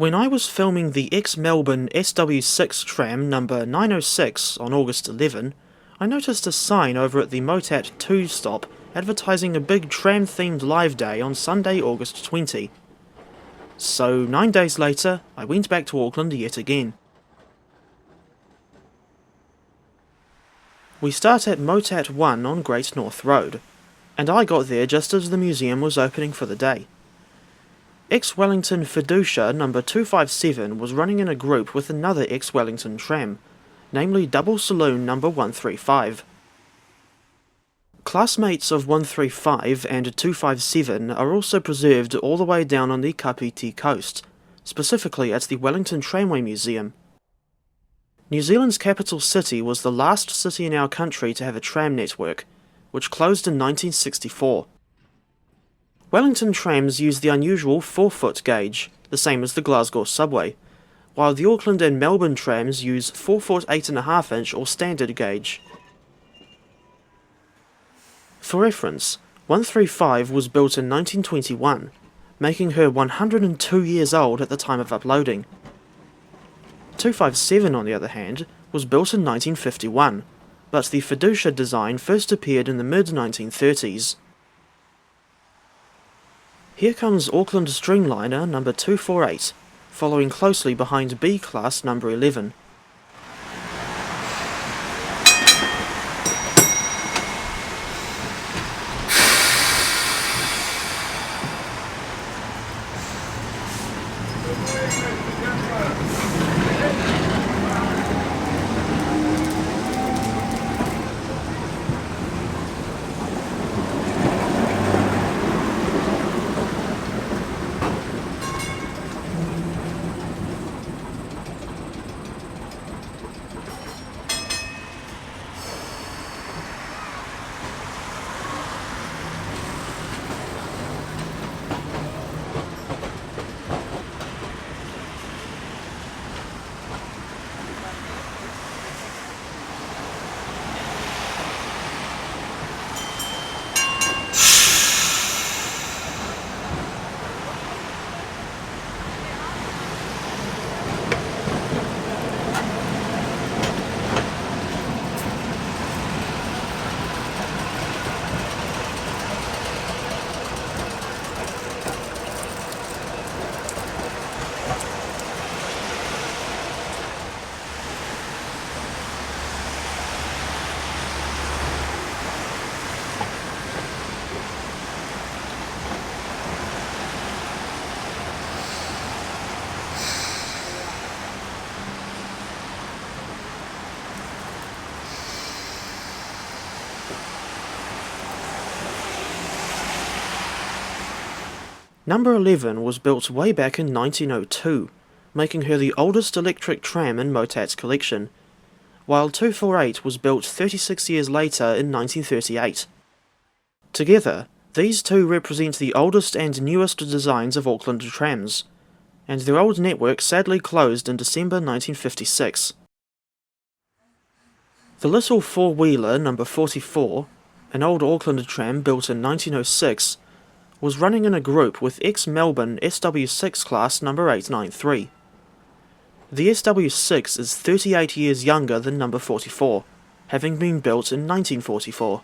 When I was filming the ex-Melbourne SW6 tram number 906 on August 11, I noticed a sign over at the MOTAT 2 stop advertising a big tram-themed live day on Sunday, August 20. So 9 days later, I went back to Auckland yet again. We start at MOTAT 1 on Great North Road, and I got there just as the museum was opening for the day. Ex-Wellington Fiduchia No. 257 was running in a group with another ex-Wellington tram, namely double Saloon No. 135. Classmates of 135 and 257 are also preserved all the way down on the Kapiti coast, specifically at the Wellington Tramway Museum. New Zealand's capital city was the last city in our country to have a tram network, which closed in 1964. Wellington trams use the unusual 4-foot gauge, the same as the Glasgow subway, while the Auckland and Melbourne trams use 4-foot 8.5-inch or standard gauge. For reference, 135 was built in 1921, making her 102 years old at the time of uploading. 257, on the other hand, was built in 1951, but the Fiduchia design first appeared in the mid-1930s. Here comes Auckland Streamliner No. 248, following closely behind B-Class No. 11. Number 11 was built way back in 1902, making her the oldest electric tram in MOTAT's collection, while 248 was built 36 years later in 1938. Together, these two represent the oldest and newest designs of Auckland trams, and their old network sadly closed in December 1956. The little four-wheeler No. 44, an old Auckland tram built in 1906, was running in a group with ex-Melbourne SW6 class No. 893. The SW6 is 38 years younger than No. 44, having been built in 1944.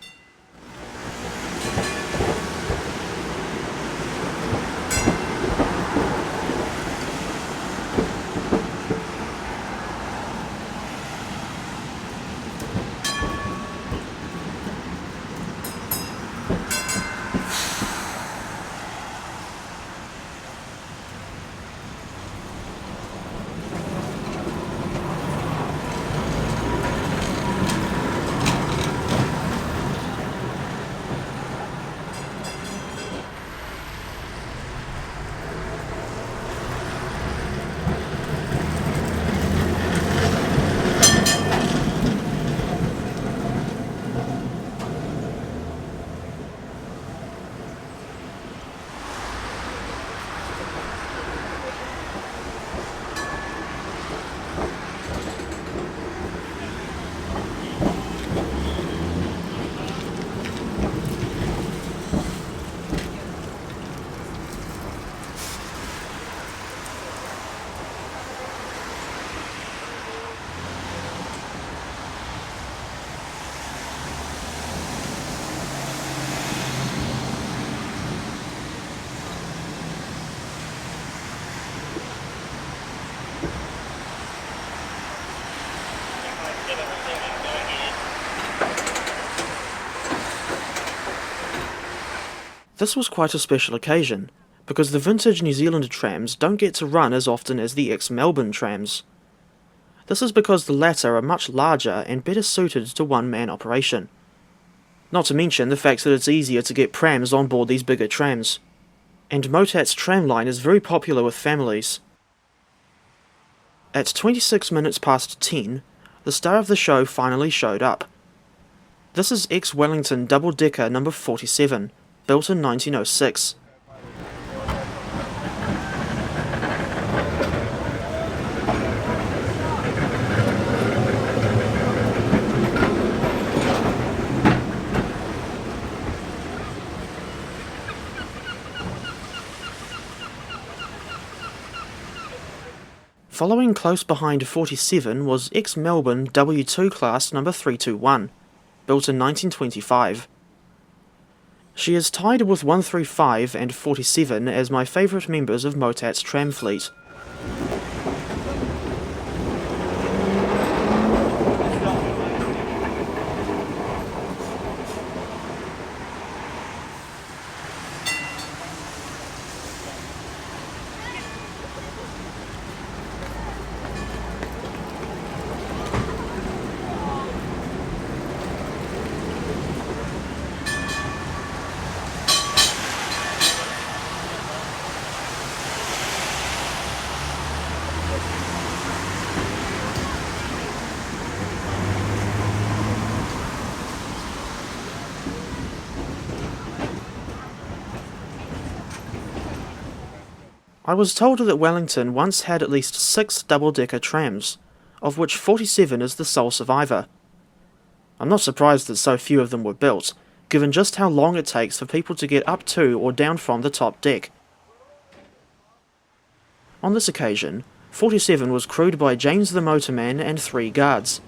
This was quite a special occasion, because the vintage New Zealand trams don't get to run as often as the ex-Melbourne trams. This is because the latter are much larger and better suited to one-man operation. Not to mention the fact that it's easier to get prams on board these bigger trams. And MOTAT's tram line is very popular with families. At 26 minutes past 10, the star of the show finally showed up. This is ex-Wellington double-decker number 47, built in 1906. Following close behind 47 was ex-Melbourne W2 class number 321, built in 1925. She is tied with 135 and 47 as my favourite members of MOTAT's tram fleet. I was told that Wellington once had at least 6 double-decker trams, of which 47 is the sole survivor. I'm not surprised that so few of them were built, given just how long it takes for people to get up to or down from the top deck. On this occasion, 47 was crewed by James the motorman and 3 guards.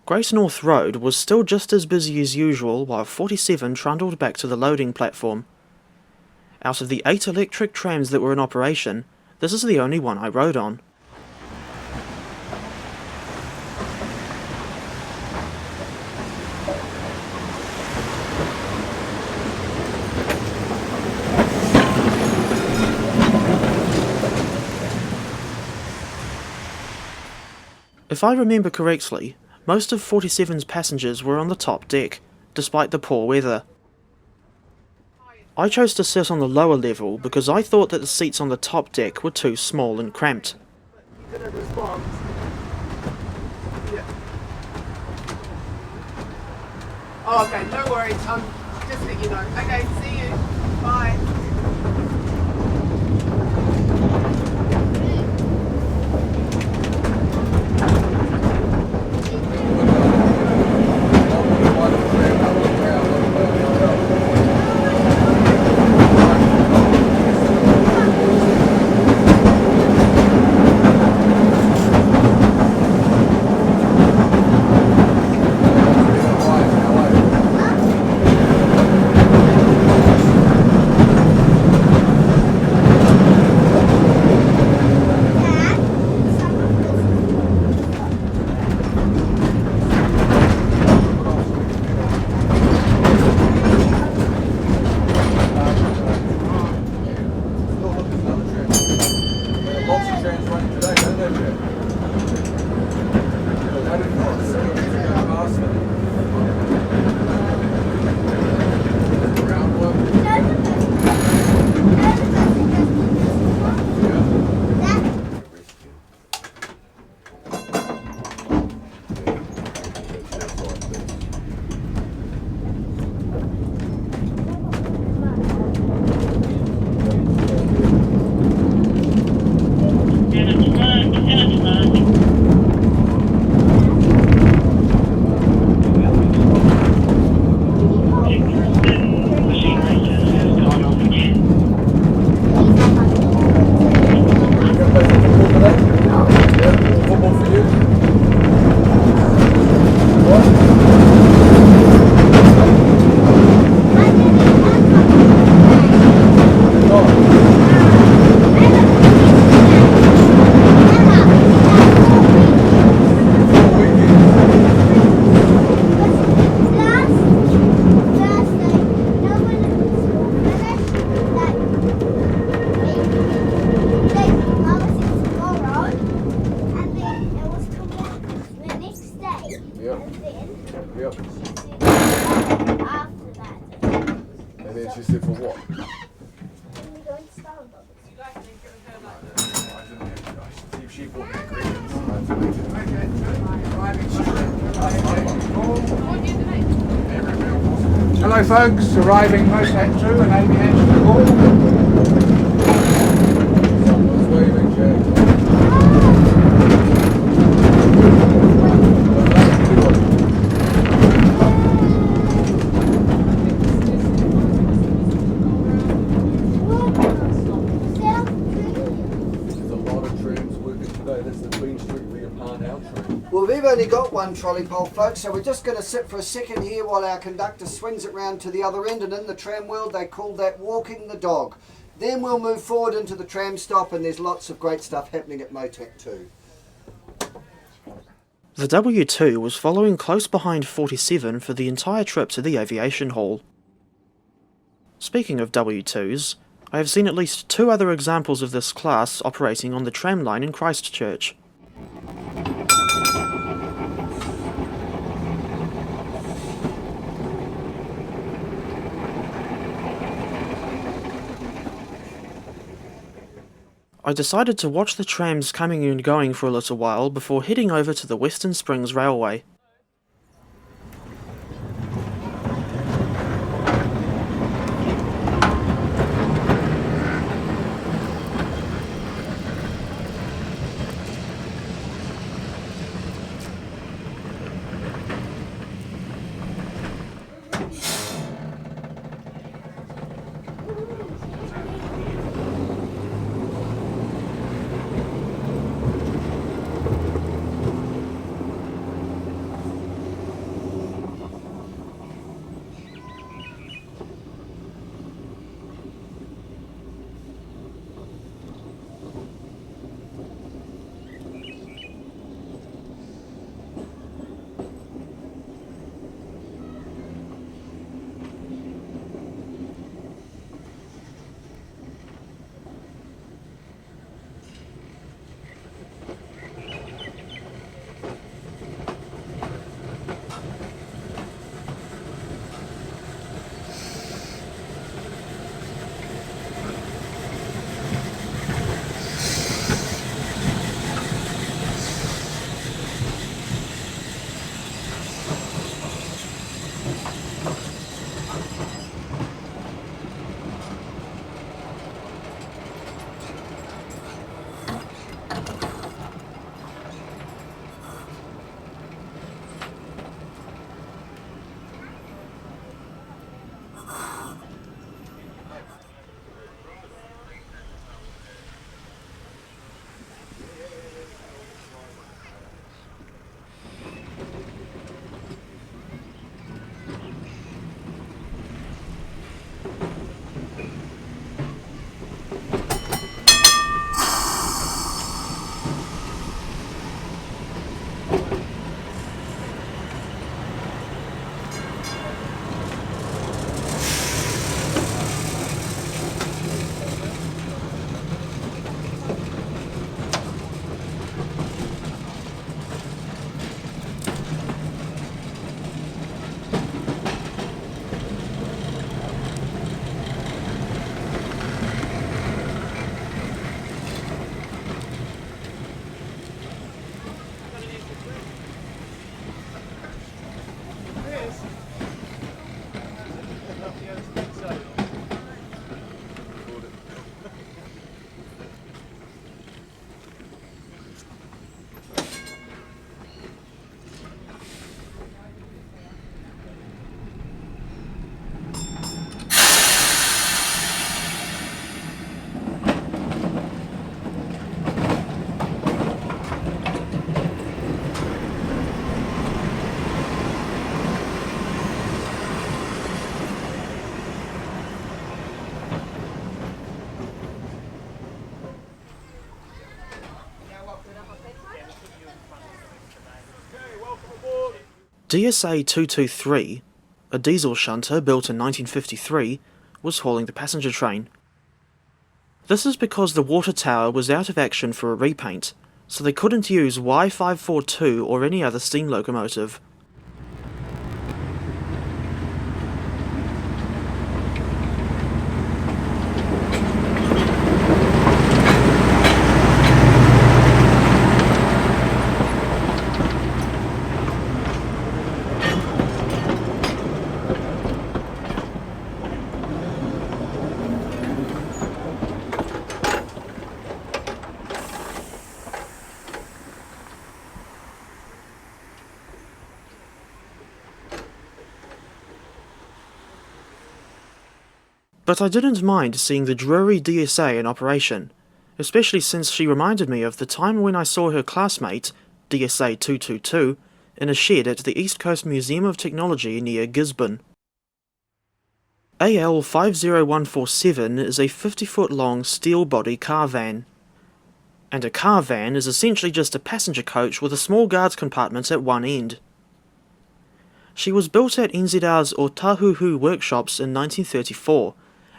Grace North Road was still just as busy as usual while 47 trundled back to the loading platform. Out of the 8 electric trams that were in operation, this is the only one I rode on. If I remember correctly, most of 47's passengers were on the top deck, despite the poor weather. I chose to sit on the lower level because I thought that the seats on the top deck were too small and cramped. Oh, okay, no worries. Just let you know. Okay, see you. Bye. Yep. After that. And then she said, for what? Then we go into Starbucks. She bought the ingredients. Hello folks, arriving MOTAT 2 and aviation call. Someone's waving, Jack. There's a lot of trams working today. That's the Queen Street Leopard tram. Well, we've only got one trolley pole, folks, so we're just going to sit for a second here while our conductor swings it round to the other end, and in the tram world they call that walking the dog. Then we'll move forward into the tram stop, and there's lots of great stuff happening at MOTAT too. The W2 was following close behind 47 for the entire trip to the aviation hall. Speaking of W2s, I have seen at least 2 other examples of this class operating on the tram line in Christchurch. I decided to watch the trams coming and going for a little while before heading over to the Western Springs Railway. DSA 223, a diesel shunter built in 1953, was hauling the passenger train. This is because the water tower was out of action for a repaint, so they couldn't use Y542 or any other steam locomotive. But I didn't mind seeing the dreary DSA in operation, especially since she reminded me of the time when I saw her classmate, DSA 222, in a shed at the East Coast Museum of Technology near Gisborne. AL 50147 is a 50-foot long steel body car van. And a car van is essentially just a passenger coach with a small guards compartment at one end. She was built at NZR's Otahuhu workshops in 1934,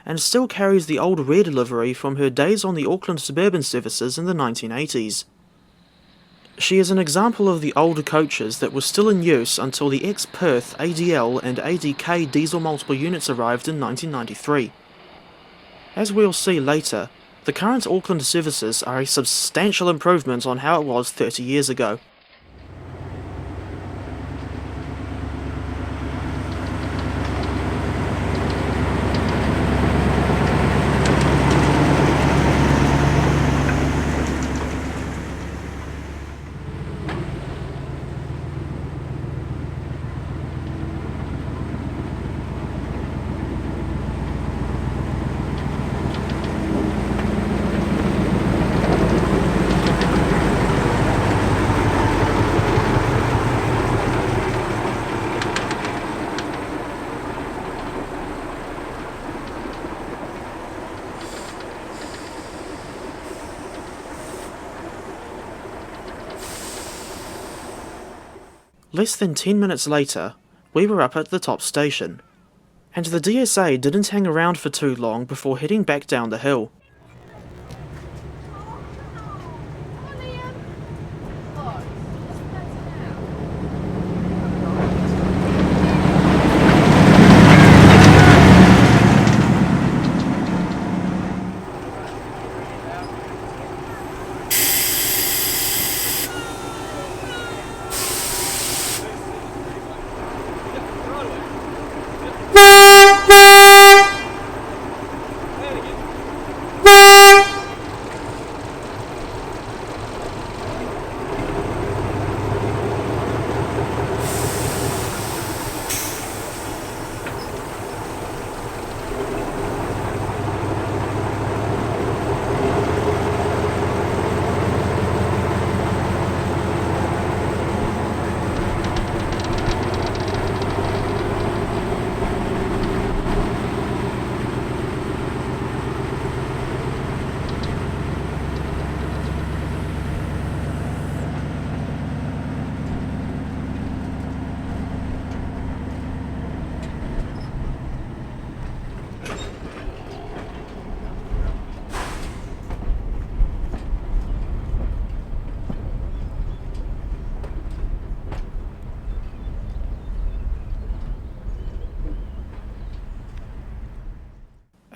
and still carries the old red livery from her days on the Auckland suburban services in the 1980s. She is an example of the old coaches that were still in use until the ex-Perth ADL and ADK diesel multiple units arrived in 1993. As we'll see later, the current Auckland services are a substantial improvement on how it was 30 years ago. Less than 10 minutes later, we were up at the top station, and the DSA didn't hang around for too long before heading back down the hill.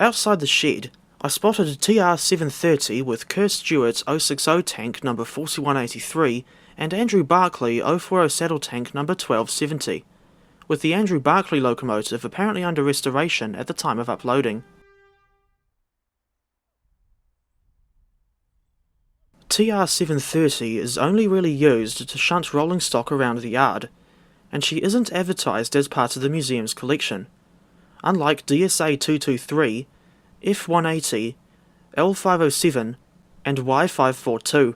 Outside the shed, I spotted a TR730 with Kerr Stewart's 060 tank number 4183 and Andrew Barclay 040 saddle tank number 1270, with the Andrew Barclay locomotive apparently under restoration at the time of uploading. TR730 is only really used to shunt rolling stock around the yard, and she isn't advertised as part of the museum's collection, unlike DSA 223, F180, L507 and Y542.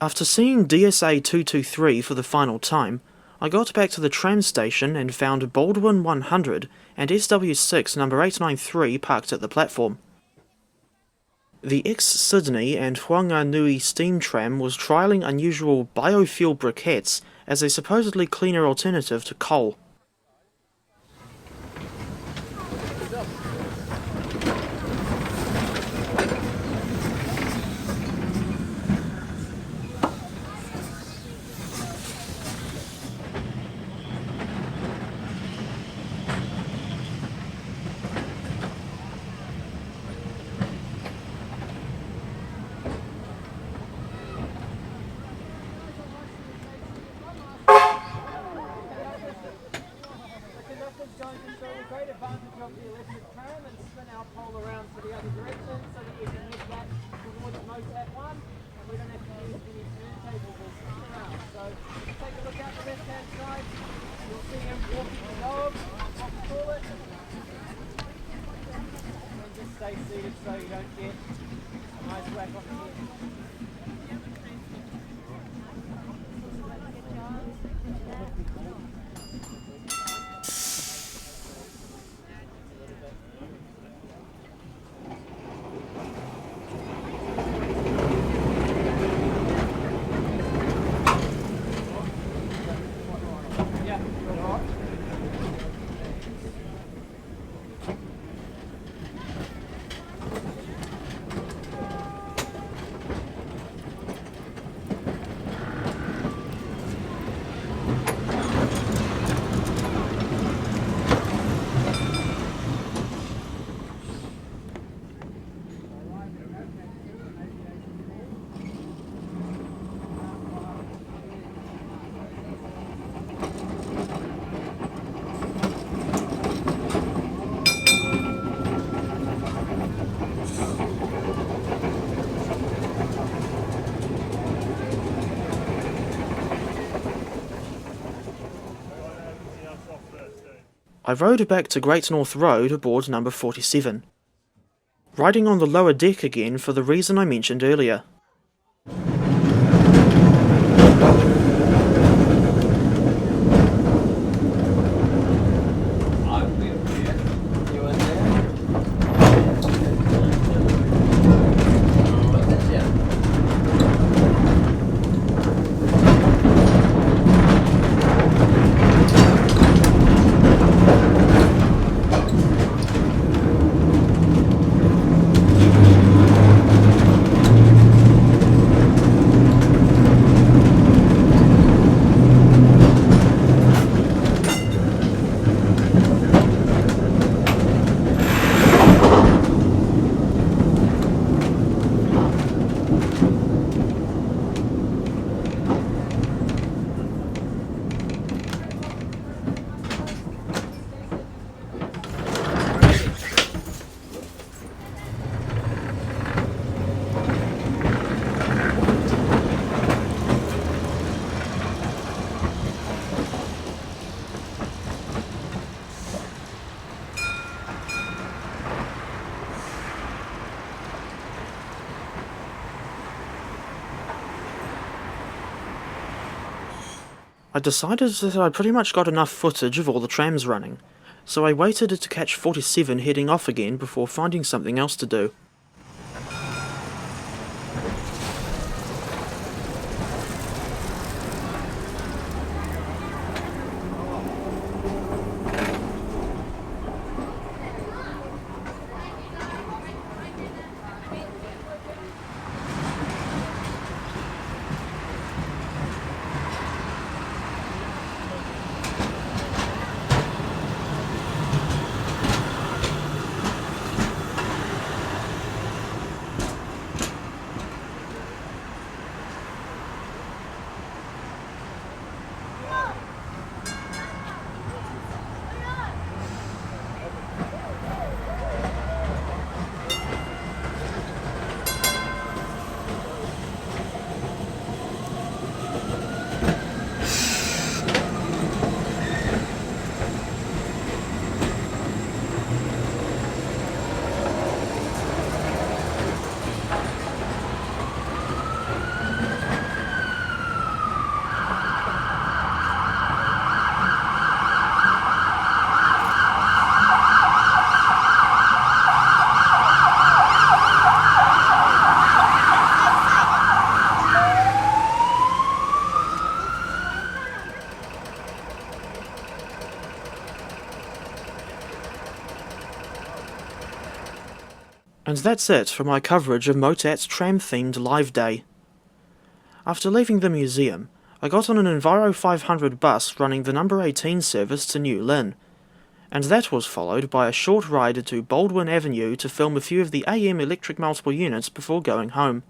After seeing DSA 223 for the final time, I got back to the tram station and found Baldwin 100 and SW6 number 893 parked at the platform. The ex-Sydney and Whanganui steam tram was trialling unusual biofuel briquettes as a supposedly cleaner alternative to coal. Great advantage of the electric tram and spin our pole around to the other direction so that you can head back towards MOTAT 1 and we don't have to use any turntables or spin around. So take a look out the left hand side, you'll see him walking the dog off the toilet and just stay seated so you don't get a nice whack on the head. I rode back to Great North Road aboard number 47, riding on the lower deck again for the reason I mentioned earlier. I decided that I pretty much got enough footage of all the trams running, so I waited to catch 47 heading off again before finding something else to do. And that's it for my coverage of MOTAT's tram-themed live day. After leaving the museum, I got on an Enviro 500 bus running the number 18 service to New Lynn, and that was followed by a short ride to Baldwin Avenue to film a few of the AM electric multiple units before going home.